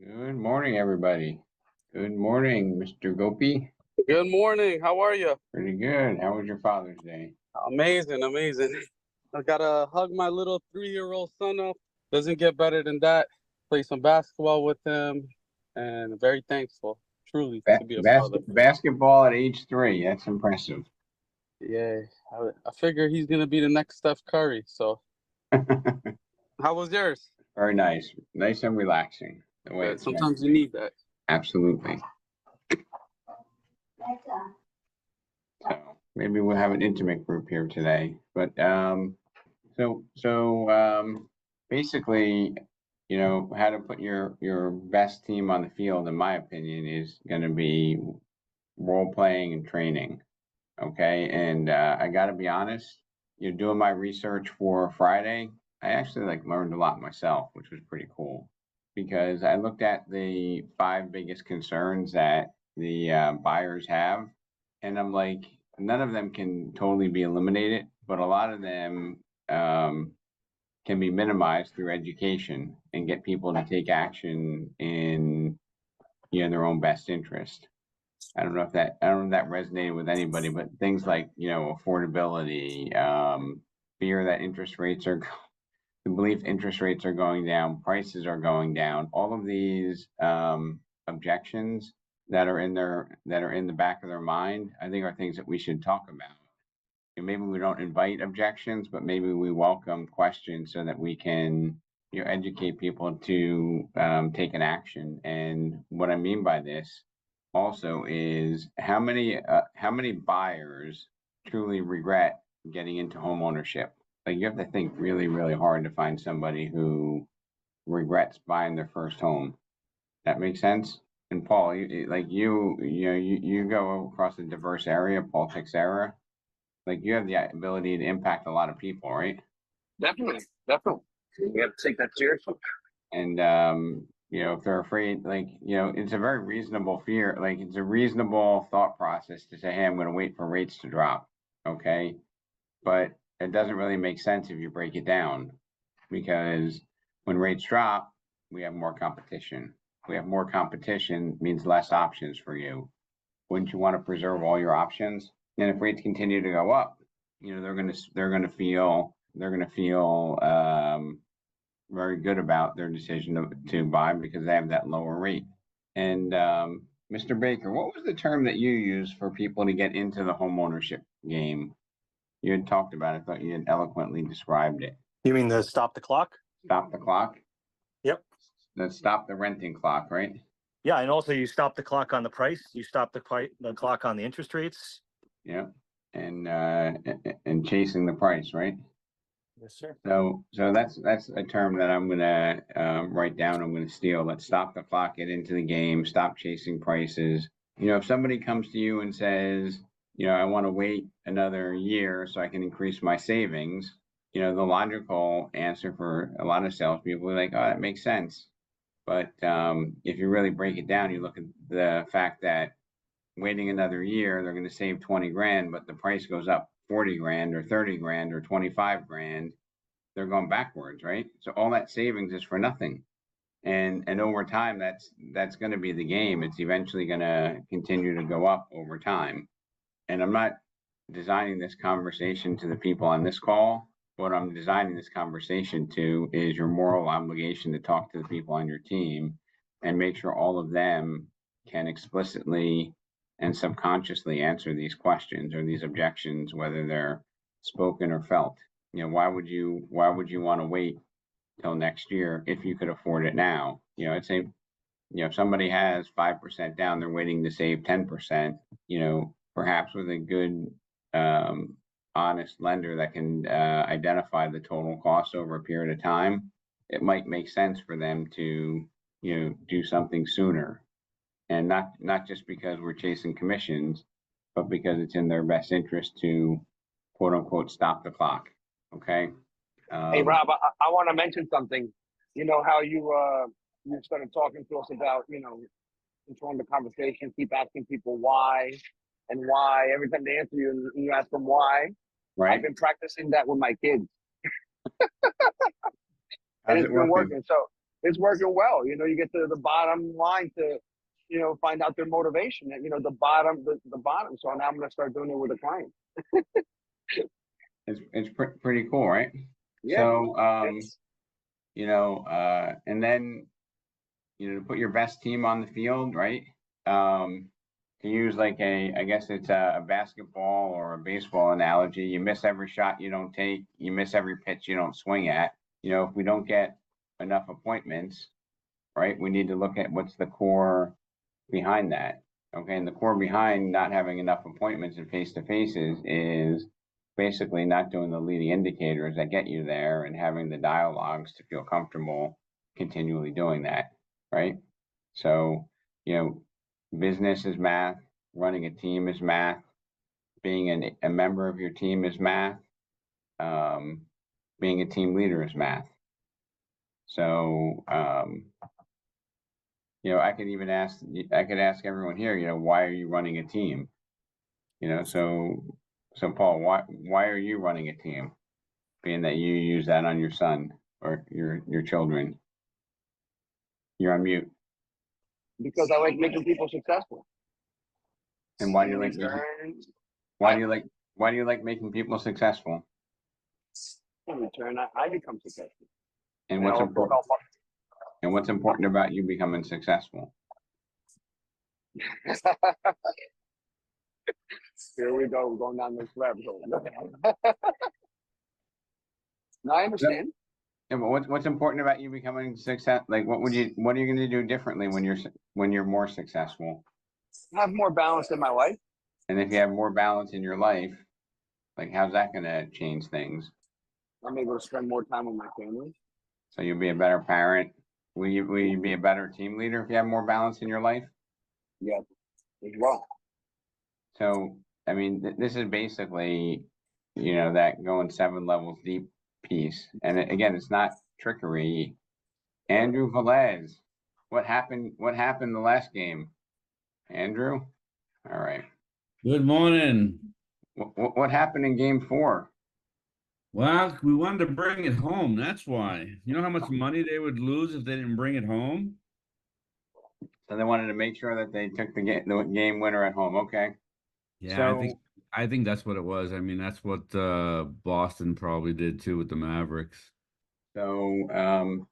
Good morning, everybody. Good morning, Mr. Gopi. Good morning. How are you? Pretty good. How was your Father's Day? Amazing, amazing. I gotta hug my little 3-year-old son up. Doesn't get better than that. Play some basketball with him, and very thankful, truly, to be a father. Basketball at age 3. That's impressive. Yeah, I figure he's gonna be the next Steph Curry. So, how was yours? Very nice. Nice and relaxing. The way it's meant Sometimes to you be. need that. Absolutely. So maybe we'll have an intimate group here today. But basically, how to put your best team on the field, in my opinion, is going to be role playing and training. Okay, and I got to be honest, doing my research for Friday, I actually learned a lot myself, which was pretty cool because I looked at the 5 biggest concerns that the buyers have, and I'm like, none of them can totally be eliminated, but a lot of them can be minimized through education and get people to take action in their own best interest. I don't know if that resonated with anybody, but things like affordability, fear that the belief interest rates are going down, prices are going down, all of these objections that are in the back of their mind, I think are things that we should talk about. And maybe we don't invite objections, but maybe we welcome questions so that we can educate people to take an action. And what I mean by this also is how many buyers truly regret getting into home ownership. Like, you have to think really, really hard to find somebody who regrets buying their first home. That makes sense. And Paul, you go across a diverse area, politics era. Like, you have the ability to impact a lot of people, right? Definitely, definitely. You have to take that seriously. And if they're afraid, it's a very reasonable fear. Like, it's a reasonable thought process to say, hey, I'm going to wait for rates to drop. Okay. But it doesn't really make sense if you break it down, because when rates drop, we have more competition. We have more competition means less options for you. Wouldn't you want to preserve all your options? And if rates continue to go up, they're going to feel very good about their decision to buy because they have that lower rate. And Mr. Baker, what was the term that you used for people to get into the home ownership game? You had talked about it. I thought you had eloquently described it. You mean the stop the clock? Stop the clock? Yep. Stop the renting clock, right? Yeah, and also you stop the clock on the price. You stop the clock on the interest rates. Yeah, and chasing the price, right? Yes, sir. So that's a term that I'm gonna write down. I'm gonna steal. Let's stop the clock, get into the game, stop chasing prices. If somebody comes to you and says, I want to wait another year so I can increase my savings, the logical answer for a lot of salespeople are like, oh, that makes sense. But if you really break it down, you look at the fact that waiting another year, they're going to save 20 grand, but the price goes up 40 grand or 30 grand or 25 grand. They're going backwards, right? So all that savings is for nothing. And over time, that's going to be the game. It's eventually going to continue to go up over time. And I'm not designing this conversation to the people on this call. What I'm designing this conversation to is your moral obligation to talk to the people on your team and make sure all of them can explicitly and subconsciously answer these questions or these objections, whether they're spoken or felt. Why would you want to wait till next year if you could afford it now? I'd say, if somebody has 5% down, they're waiting to save 10%, perhaps with a good, honest lender that can identify the total cost over a period of time, it might make sense for them to, do something sooner. And not just because we're chasing commissions, but because it's in their best interest to, quote unquote, stop the clock. Okay. Hey, Rob, I want to mention something. You know how you started talking to us about, controlling the conversation, keep asking people why and why. Every time they answer you, and you ask them why. Right. I've been practicing that with my kids. How's And it's been working. So it's working well. You know, you get to the bottom line to, you know, find out their motivation and, you know, the bottom. So now I'm going to start doing it with a client. It's pretty cool, right? Yeah. So, It's, you know, and then, you know, to put your best team on the field, right? To use like I guess it's a basketball or a baseball analogy, you miss every shot you don't take, you miss every pitch you don't swing at. You know, if we don't get enough appointments, right, we need to look at what's the core behind that. Okay, and the core behind not having enough appointments and face-to-faces is basically not doing the leading indicators that get you there and having the dialogues to feel comfortable continually doing that, right? So, you know, business is math, running a team is math, being a member of your team is math, being a team leader is math. So, you know, I could ask everyone here, you know, why are you running a team? You know, so Paul, why are you running a team? Being that you use that on your son or your children. You're on mute. because I like making people successful. And why do you In like return, why do you like making people successful? in return, I become successful. And I what's also important help and what's important about you becoming successful? Here we go, we're going down this rabbit hole. No, I understand. Yeah, but what's important about you becoming success? Like, what are you going to do differently when you're more successful? I have more balance in my life. And if you have more balance in your life, like, how's that going to change things? I'm able to spend more time with my family. So you'll be a better parent. Will you be a better team leader if you have more balance in your life? Yeah, as well. So, I mean, this is basically, you know, that going 7 levels deep piece. And again, it's not trickery. Andrew Velez, what happened the last game? Andrew? All right. Good morning. What happened in game 4? Well, we wanted to bring it home. That's why. You know how much money they would lose if they didn't bring it home? So they wanted to make sure that they took the game winner at home. Okay. Yeah, So, I think that's what it was. I mean, that's what Boston probably did too with the Mavericks. so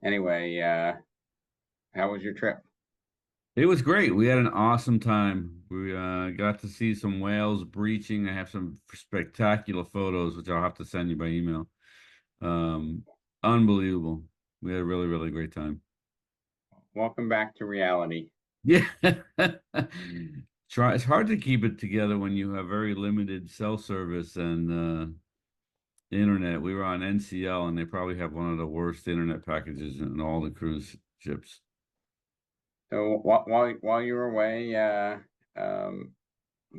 anyway, how was your trip? It was great. We had an awesome time. We got to see some whales breaching. I have some spectacular photos, which I'll have to send you by email. Unbelievable. We had a really, really great time. Welcome back to reality. Yeah. It's hard to keep it together when you have very limited cell service and internet. We were on NCL and they probably have one of the worst internet packages in all the cruise ships. So while you were away,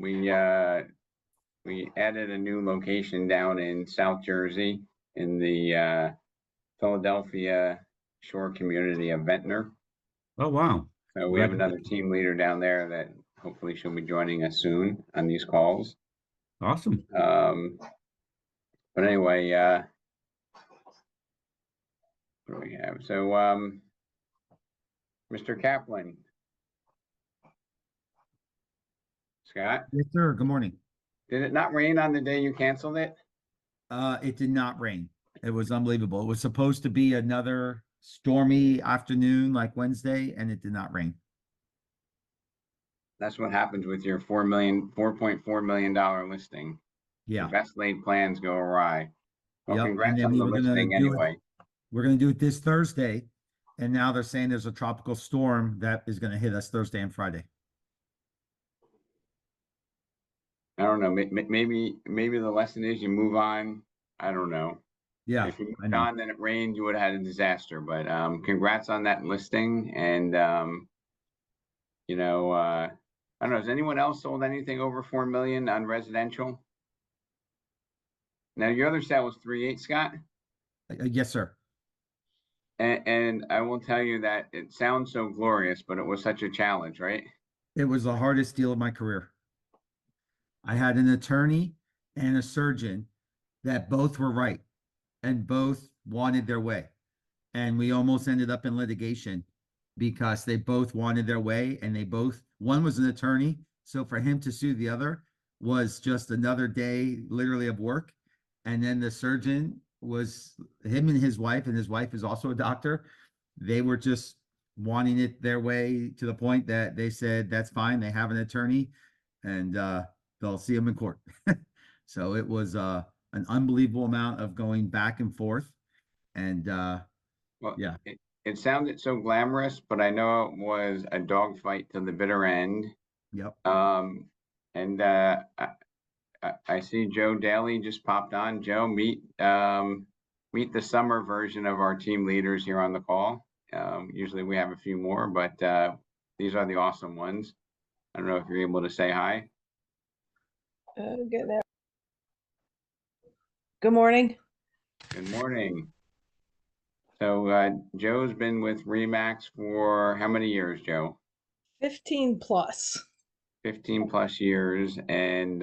we added a new location down in South Jersey in the Philadelphia shore community of Ventnor. Oh, wow. So we have another team leader down there that hopefully she'll be joining us soon on these calls. Awesome. But anyway, what do we have? So, Mr. Kaplan. Scott, Yes, sir. Good morning. did it not rain on the day you canceled it? It did not rain. It was unbelievable. It was supposed to be another stormy afternoon like Wednesday, and it did not rain. That's what happens with your $4.4 million listing. Yeah. The best laid plans go awry. Well, Yep. congrats And then on we the were gonna listing do it. anyway. We're going to do it this Thursday, and now they're saying there's a tropical storm that is going to hit us Thursday and Friday. I don't know. Maybe the lesson is you move on. I don't know. Yeah, If you I moved know. on, then it rained, you would have had a disaster. But congrats on that listing. And you know, I don't know. Has anyone else sold anything over 4 million on residential? Now your other sale was 3.8, Scott. Yes, sir. And I will tell you that it sounds so glorious, but it was such a challenge, right? It was the hardest deal of my career. I had an attorney and a surgeon that both were right and both wanted their way. and we almost ended up in litigation because they both wanted their way, and one was an attorney. So for him to sue the other was just another day literally of work. And then the surgeon was him and his wife is also a doctor. They were just wanting it their way to the point that they said, that's fine. They have an attorney and they'll see him in court. So it was an unbelievable amount of going back and forth. And Well, yeah. it sounded so glamorous, but I know it was a dogfight to the bitter end. Yep. And I see Joe Daly just popped on. Joe, meet the summer version of our team leaders here on the call. Usually we have a few more, but these are the awesome ones. I don't know if you're able to say hi. Get there. Good morning. Good morning. So Joe's been with Remax for how many years, Joe? 15 plus. 15 plus years, and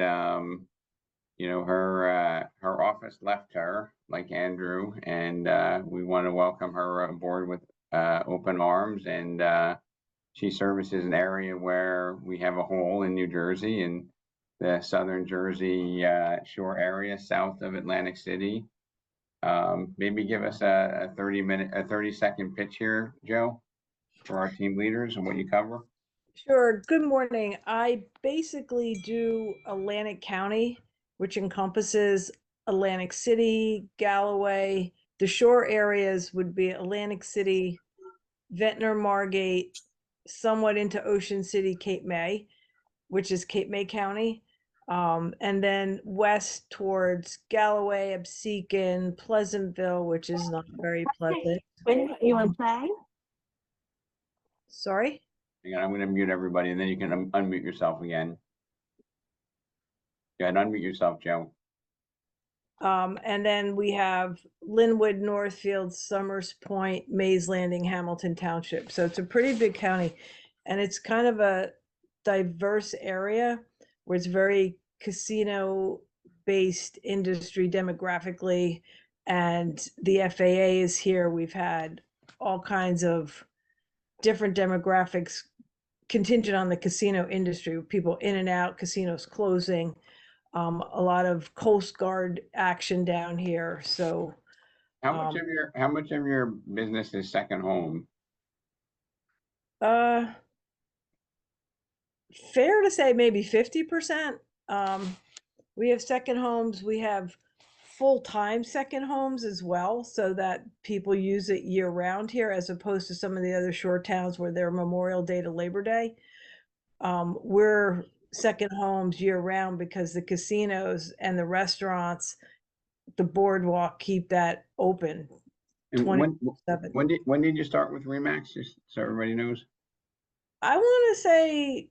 you know, her office left her, like Andrew, and we want to welcome her aboard with open arms. And she services an area where we have a hole in New Jersey, and the southern Jersey shore area south of Atlantic City. Maybe give us a 30-second pitch here, Joe, for our team leaders and what you cover. Sure. Good morning. I basically do Atlantic County, which encompasses Atlantic City, Galloway. The shore areas would be Atlantic City, Ventnor, Margate, somewhat into Ocean City, Cape May, which is Cape May County. And then west towards Galloway, Absecon, Pleasantville, which is not very pleasant. When you want to play? Sorry? Hang on, I'm going to mute everybody, and then you can unmute yourself again. Go ahead, unmute yourself, Joe. And then we have Linwood, Northfield, Summers Point, Mays Landing, Hamilton Township. So it's a pretty big county, and it's kind of a diverse area where it's very casino-based industry demographically, and the FAA is here. We've had all kinds of different demographics contingent on the casino industry, people in and out, casinos closing, a lot of Coast Guard action down here. So How much of your business is second home? Fair to say maybe 50%. We have second homes, we have full-time second homes as well, so that people use it year round here, as opposed to some of the other shore towns where they're Memorial Day to Labor Day. We're second homes year round because the casinos and the restaurants, the boardwalk keep that open And 24/7. when did you start with Remax, just so everybody knows? I want to say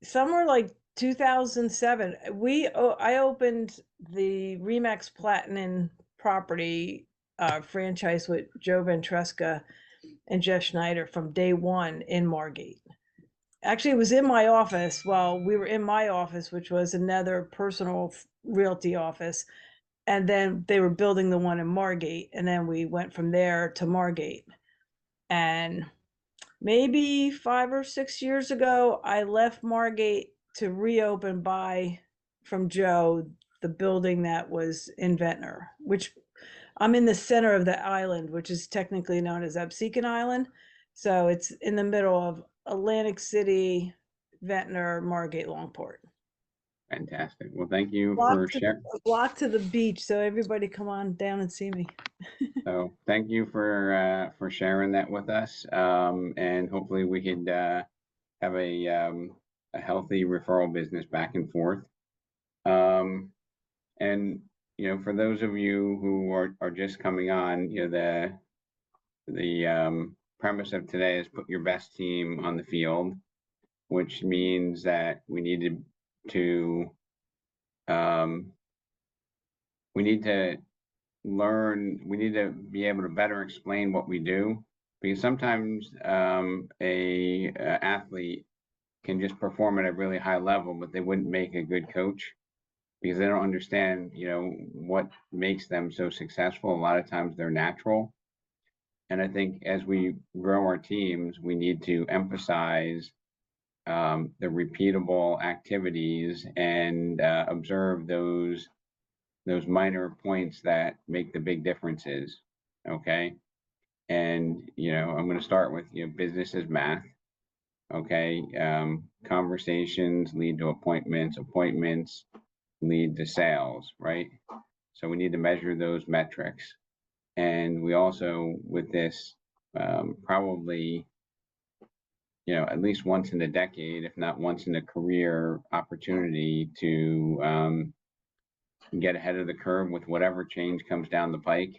somewhere like 2007. I opened the Remax Platinum property franchise with Joe Ventresca and Jeff Schneider from day one in Margate. Actually, it was in my office while we were in my office, which was another personal realty office. And then they were building the one in Margate. And then we went from there to Margate. And maybe 5 or 6 years ago, I left Margate to reopen from Joe, the building that was in Ventnor, which I'm in the center of the island, which is technically known as Absecon Island. So it's in the middle of Atlantic City, Ventnor, Margate, Longport. Fantastic. Well, thank you for sharing. Block to the beach, so everybody come on down and see me. So thank you for sharing that with us. And hopefully we could have a healthy referral business back and forth. And you know, for those of you who are just coming on, you know, the premise of today is put your best team on the field, which means that we need to learn, we need to be able to better explain what we do, because sometimes a athlete can just perform at a really high level, but they wouldn't make a good coach because they don't understand, you know, what makes them so successful. A lot of times they're natural. And I think as we grow our teams, we need to emphasize the repeatable activities and observe those minor points that make the big differences. Okay. And, I'm going to start with, business is math. Okay. Conversations lead to appointments, appointments lead to sales, right? So we need to measure those metrics. And we also, with this, probably, at least once in a decade, if not once in a career, opportunity to get ahead of the curve with whatever change comes down the pike.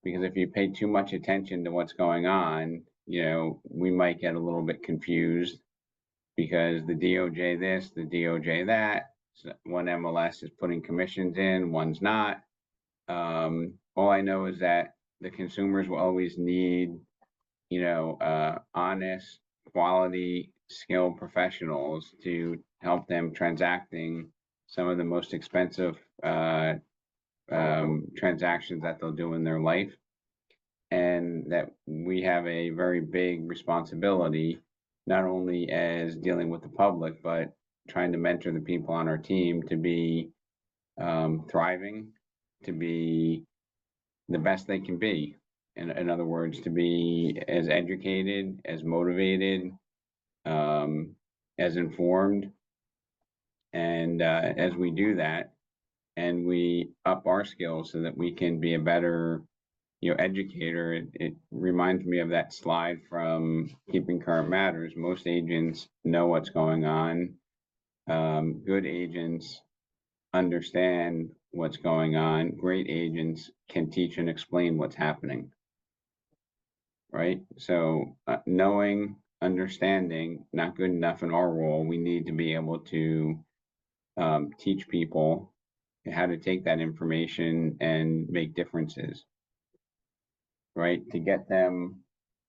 Because if you pay too much attention to what's going on, we might get a little bit confused because the DOJ this, the DOJ that. So one MLS is putting commissions in, one's not. All I know is that the consumers will always need, honest, quality, skilled professionals to help them transacting some of the most expensive transactions that they'll do in their life. And that we have a very big responsibility, not only as dealing with the public, but trying to mentor the people on our team to be thriving, to be the best they can be. In other words, to be as educated, as motivated, as informed. And as we do that, and we up our skills so that we can be a better, educator, it reminds me of that slide from Keeping Current Matters. Most agents know what's going on. Good agents understand what's going on. Great agents can teach and explain what's happening. Right? So knowing, understanding, not good enough in our role. We need to be able to teach people how to take that information and make differences. Right? To get them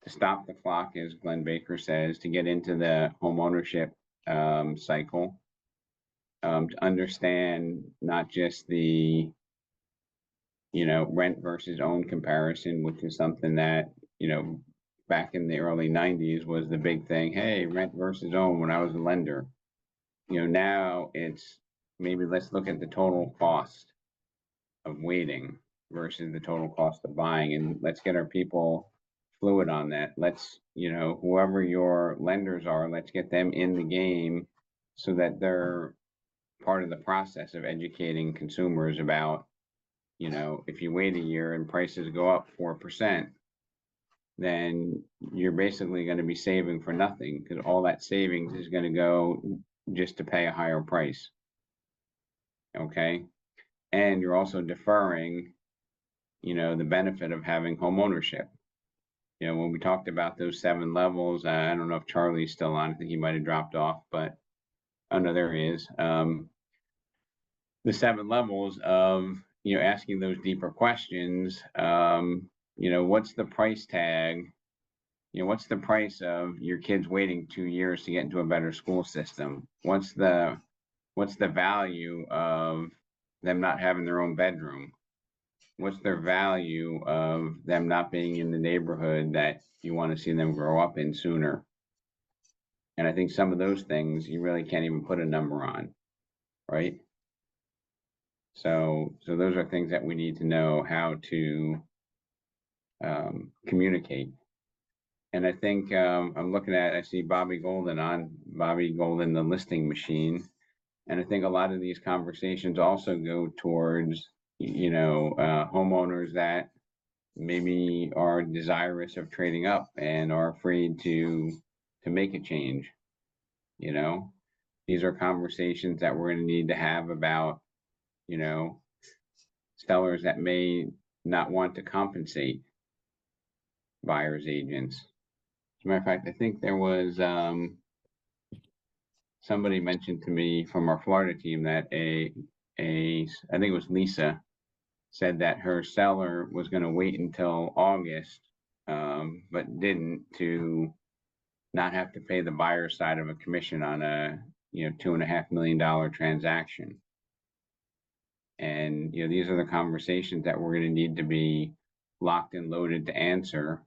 to stop the clock, as Glenn Baker says, to get into the home ownership cycle, to understand not just the, rent versus own comparison, which is something that, back in the early 90s was the big thing. Hey, rent versus own when I was a lender. Now it's maybe let's look at the total cost of waiting versus the total cost of buying, and let's get our people fluid on that. Let's, whoever your lenders are, let's get them in the game so that they're part of the process of educating consumers about, if you wait a year and prices go up 4%, then you're basically going to be saving for nothing because all that savings is going to go just to pay a higher price. Okay. And you're also deferring, the benefit of having home ownership. When we talked about those 7 levels, I don't know if Charlie's still on. I think he might have dropped off, but oh no, there he is. The 7 levels of, asking those deeper questions. What's the price tag? What's the price of your kids waiting 2 years to get into a better school system? What's the value of them not having their own bedroom? What's their value of them not being in the neighborhood that you want to see them grow up in sooner? And I think some of those things you really can't even put a number on, right? So those are things that we need to know how to communicate. And I think I'm looking at, I see Bobby Golden, the listing machine. And I think a lot of these conversations also go towards, homeowners that maybe are desirous of trading up and are afraid to make a change. These are conversations that we're going to need to have about, sellers that may not want to compensate buyers agents. As a matter of fact, I think there was somebody mentioned to me from our Florida team that I think it was Lisa, said that her seller was going to wait until August, but didn't, to not have to pay the buyer side of a commission on a $2.5 million transaction. And these are the conversations that we're going to need to be locked and loaded to answer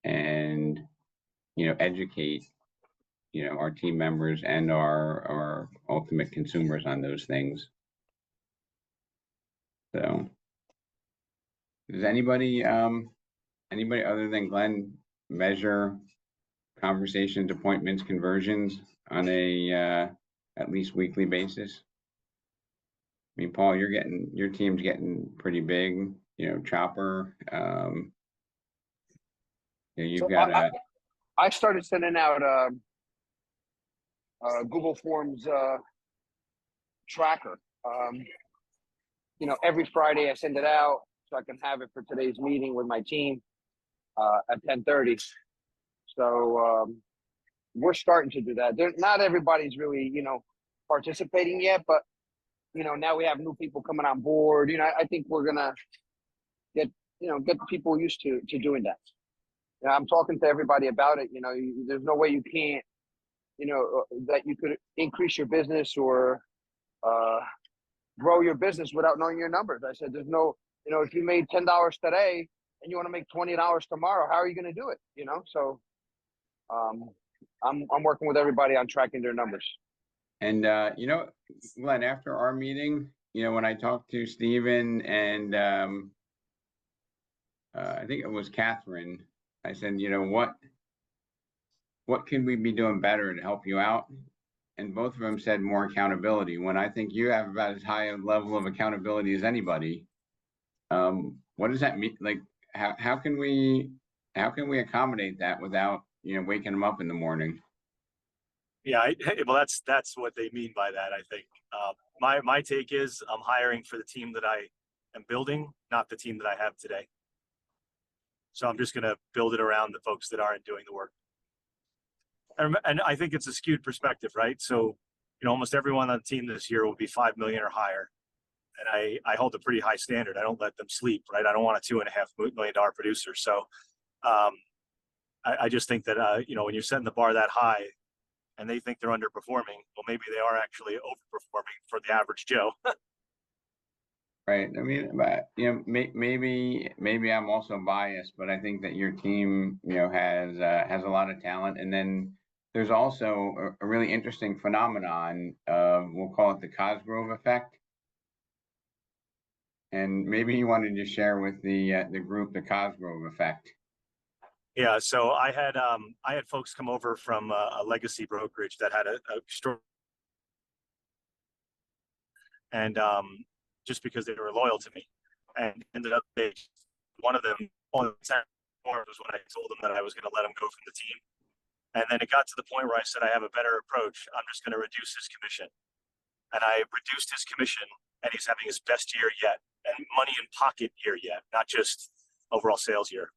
and, educate, our team members and our ultimate consumers on those things. So, does anybody other than Glenn measure conversations, appointments, conversions on a at least weekly basis? I mean, Paul, your team's getting pretty big, Chopper. You've So got a I started sending out Google Forms tracker. Every Friday I send it out so I can have it for today's meeting with my team at 10:30. So we're starting to do that. Not everybody's really, participating yet, but now we have new people coming on board. I think we're gonna get the people used to doing that. I'm talking to everybody about it. There's no way you can't, that you could increase your business or grow your business without knowing your numbers. I said, there's no, if you made $10 today and you want to make $20 tomorrow, how are you going to do it? So I'm working with everybody on tracking their numbers. And, Glenn, after our meeting, when I talked to Steven and I think it was Catherine, I said, what can we be doing better to help you out? And both of them said more accountability. When I think you have about as high a level of accountability as anybody, what does that mean? Like, how can we accommodate that without, waking them up in the morning? Yeah, well, that's what they mean by that. I think my take is I'm hiring for the team that I am building, not the team that I have today. So I'm just going to build it around the folks that aren't doing the work. And I think it's a skewed perspective, right? So, almost everyone on the team this year will be 5 million or higher. And I hold a pretty high standard. I don't let them sleep, right? I don't want a $2.5 million producer. So I just think that, when you're setting the bar that high and they think they're underperforming, well, maybe they are actually overperforming for the average Joe. Right. I mean, but, maybe I'm also biased, but I think that your team, has a lot of talent. And then there's also a really interesting phenomenon of, we'll call it the Cosgrove effect. And maybe you wanted to share with the group the Cosgrove effect. Yeah, so I had folks come over from a legacy brokerage that had a store, and just because they were loyal to me, and ended up one of them was when I told them that I was going to let him go from the team, and then it got to the point where I said I have a better approach. I'm just going to reduce his commission, and I reduced his commission, and he's having his best year yet, and money in pocket year yet, not just overall sales year.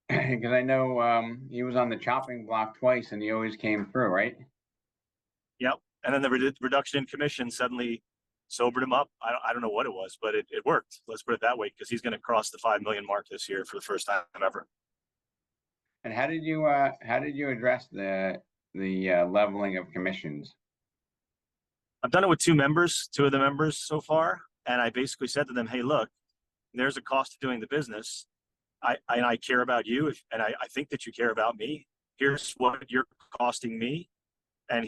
Because I know he was on the chopping block twice and he always came through, right? Yep. And then the reduction in commission suddenly sobered him up. I don't know what it was, but it worked. Let's put it that way, because he's going to cross the 5 million mark this year for the first time ever. And how did you address the leveling of commissions? I've done it with two of the members so far. And I basically said to them, hey, look, there's a cost to doing the business. I care about you, and I think that you care about me. Here's what you're costing me, and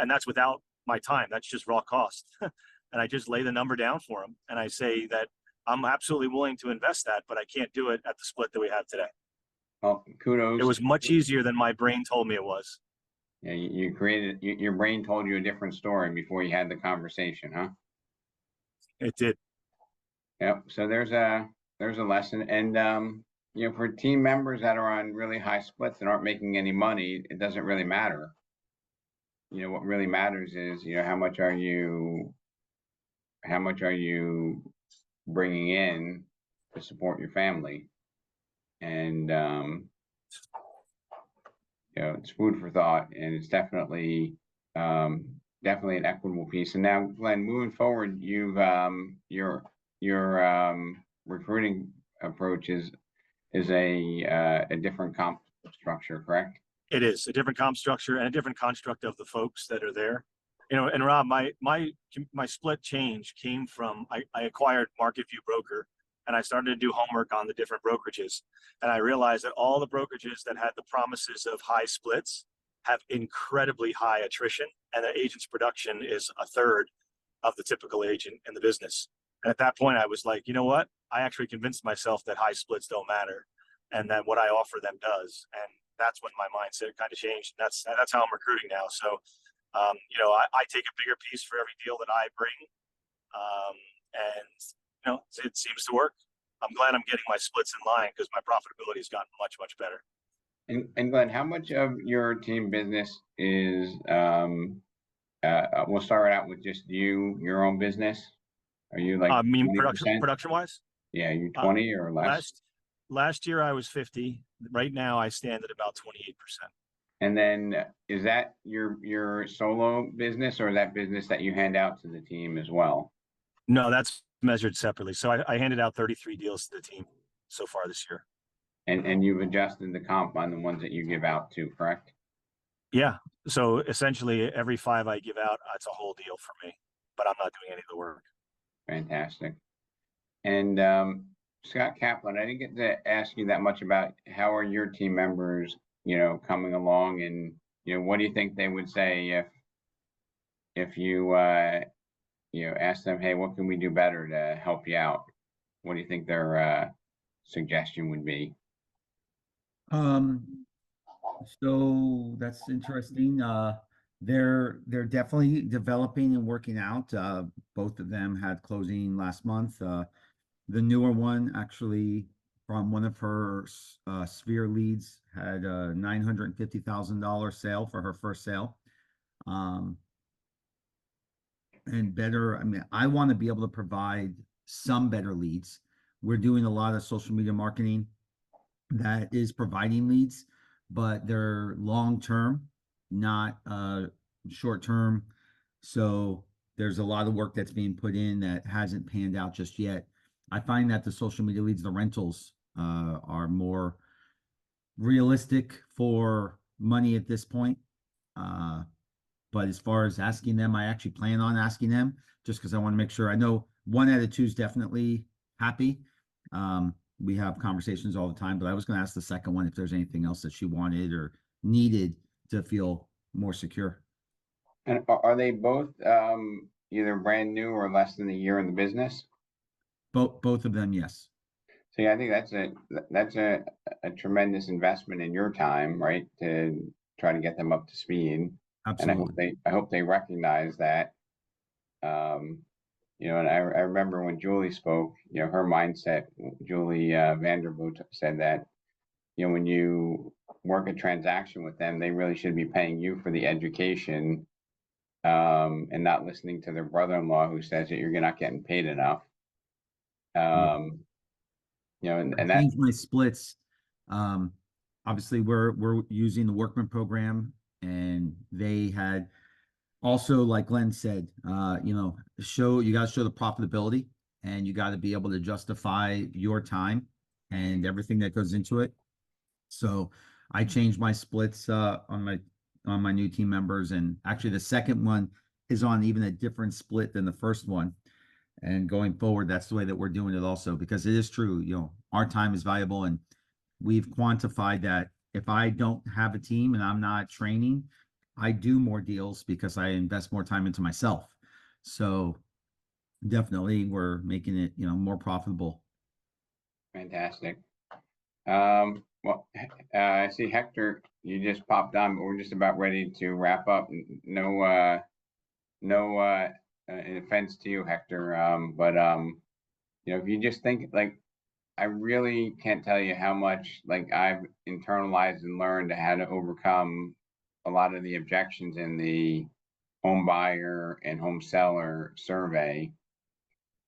that's without my time. That's just raw cost. And I just lay the number down for them, and I say that I'm absolutely willing to invest that, but I can't do it at the split that we have today. Well, kudos. It was much easier than my brain told me it was. Yeah, you created, your brain told you a different story before you had the conversation, huh? It did. Yep. So there's a lesson. And, for team members that are on really high splits that aren't making any money, it doesn't really matter. What really matters is, how much are you bringing in to support your family? And, it's food for thought, and it's definitely an equitable piece. And now, Glenn, moving forward, you've your recruiting approach is a different comp structure, correct? It is a different comp structure and a different construct of the folks that are there. And Rob, my split change came from I acquired Market View Broker and I started to do homework on the different brokerages. And I realized that all the brokerages that had the promises of high splits have incredibly high attrition, and the agent's production is a third of the typical agent in the business. And at that point, I was like, you know what? I actually convinced myself that high splits don't matter, and that what I offer them does. And that's when my mindset kind of changed. That's how I'm recruiting now. So, you know, I take a bigger piece for every deal that I bring, and you know, it seems to work. I'm glad I'm getting my splits in line because my profitability has gotten much better. And Glenn, how much of your team business is, we'll start out with just you, your own business? Are you like I mean, 20%? production wise, Yeah, you 20 or less? last year I was 50. Right now I stand at about 28%. And then is that your solo business, or that business that you hand out to the team as well? No, that's measured separately. So I handed out 33 deals to the team so far this year. And you've adjusted the comp on the ones that you give out to, correct? Yeah. So essentially every 5 I give out, it's a whole deal for me, but I'm not doing any of the work. Fantastic. And Scott Kaplan, I didn't get to ask you that much about how are your team members, you know, coming along, and you know, what do you think they would say if you you know, ask them, hey, what can we do better to help you out? What do you think their suggestion would be? So that's interesting. They're definitely developing and working out. Both of them had closing last month. The newer one actually from one of her Sphere leads had a $950,000 sale for her first sale. And better, I mean, I want to be able to provide some better leads. We're doing a lot of social media marketing that is providing leads, but they're long-term, not short-term. So there's a lot of work that's being put in that hasn't panned out just yet. I find that the social media leads, the rentals, are more realistic for money at this point. But as far as asking them, I actually plan on asking them just because I want to make sure. I know 1 out of 2 is definitely happy. We have conversations all the time, but I was going to ask the second one if there's anything else that she wanted or needed to feel more secure. And are they both either brand new or less than a year in the business? Both of them, yes. So yeah, I think that's a tremendous investment in your time, right? To try to get them up to speed. Absolutely. And I hope they recognize that. You know, and I remember when Julie spoke, you know, her mindset, Julie Vanderboot said that, you know, when you work a transaction with them, they really should be paying you for the education, and not listening to their brother-in-law who says that you're not getting paid enough. You know, and I that changed my splits. Obviously we're using the Workman program, and they had also, like Glenn said, you know, you got to show the profitability, and you got to be able to justify your time and everything that goes into it. So I changed my splits on my new team members, and actually the second one is on even a different split than the first one. And going forward, that's the way that we're doing it also, because it is true, you know, our time is valuable, and we've quantified that if I don't have a team and I'm not training, I do more deals because I invest more time into myself. So definitely we're making it, you know, more profitable. fantastic. Well, I see Hector, you just popped on, but we're just about ready to wrap up. No offense to you, Hector, but you know, if you just think, like, I really can't tell you how much, like, I've internalized and learned how to overcome a lot of the objections in the home buyer and home seller survey.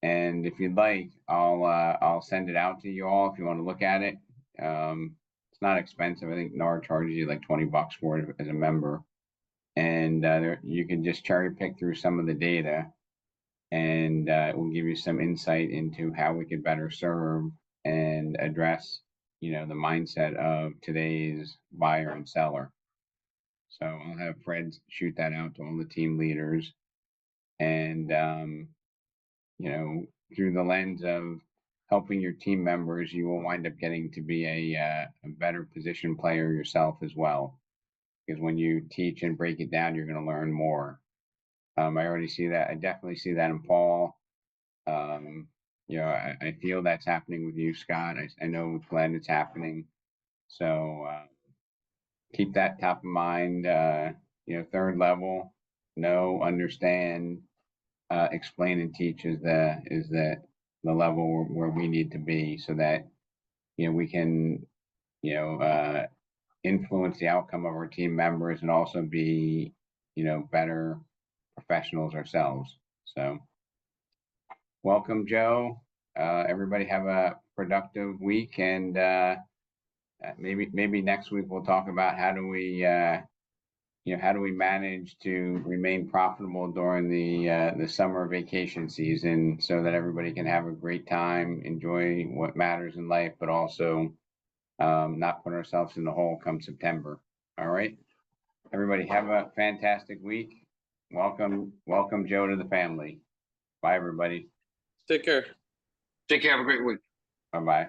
And if you'd like, I'll send it out to you all if you want to look at it. It's not expensive. I think NAR charges you like $20 for it as a member. And you can just cherry pick through some of the data, and it will give you some insight into how we could better serve and address, you know, the mindset of today's buyer and seller. So I'll have Fred shoot that out to all the team leaders, and you know, through the lens of helping your team members, you will wind up getting to be a better position player yourself as well. Because when you teach and break it down, you're going to learn more. I already see that. I definitely see that in Paul. You know, I feel that's happening with you, Scott. I know with Glenn it's happening. So keep that top of mind. You know, third level, know, understand, explain and teach is the level where we need to be, so that, you know, we can, you know, influence the outcome of our team members and also be, you know, better professionals ourselves. So welcome, Joe. Everybody have a productive week, and maybe next week we'll talk about how do we you know, how do we manage to remain profitable during the summer vacation season, so that everybody can have a great time, enjoy what matters in life, but also not put ourselves in the hole come September. All right, everybody have a fantastic week. Welcome Joe to the family. Bye everybody. Take care. Take care. Have a great week. Bye bye.